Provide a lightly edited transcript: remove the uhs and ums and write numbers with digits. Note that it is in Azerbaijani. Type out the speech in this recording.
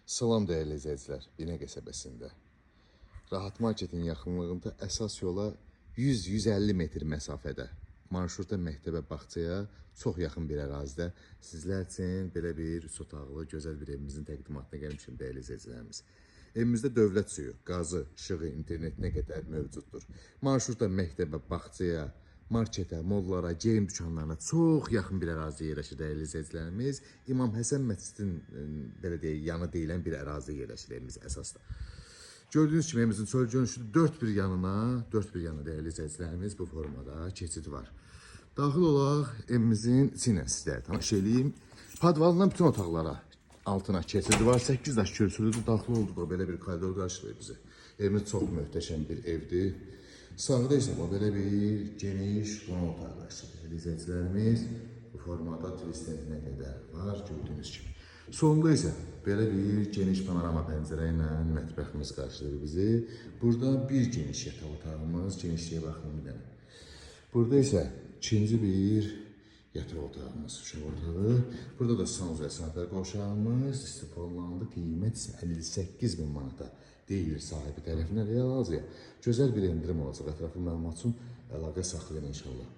Salam dəyərli izləyicilər, Binə qəsəbəsində. Rahat Marketin yaxınlığında əsas yola 100-150 metr məsafədə, marşrutda məktəbə, bağçaya çox yaxın bir ərazidə sizlər üçün belə bir üç otaqlı, gözəl bir evimizin təqdimatına gəlmişim dəyərli izləyicilərimiz. Evimizdə dövlət suyu, qazı, işığı, internetinə qədər mövcuddur. Marşrutda məktəbə, bağçaya, marketə, mollara, geyim dükanlarına çox yaxın bir əraziyə yerləşir dəyərli izləyicilərimiz. İmam Həsən məscidinin belə deyək, yanı deyilən bir əraziyə yerləşir evimiz əsasda. Gördüyünüz kimi evimizin çöl görünüşü dörd bir yanına dəyərli izləyicilərimiz bu formada keçid var. Daxil olaq evimizin içinə sizlərə tanış edeyim. Padvalından bütün otaqlara altına keçidi var. 8 daş kürsülüdür. Daxil olduq belə bir koridor qarşılayır bizi. Evimiz çox möhtəşəm bir evdir. Sağda isə belə bir geniş qonaq otağı qarşılayır izləyicilərimiz. Bu formada twistlərinə qədər var gördüyünüz kimi. Sonunda isə belə bir geniş panorama pəncərə ilə mətbəximiz qarşılayır bizi. Burada bir geniş yataq otağımız, genişliyə baxın bir dənə. Burada isə ikinci bir yataq otağımız, uşaq otağı. Burada da sanuzə sanitar qovşağımız istifalandı. Qiymət isə 58.000 manata deyilir sahibi tərəfindən. Real-aziya gözəl bir endirim olacaq. Ətraflı məlumat üçün əlaqə saxlayın inşallah.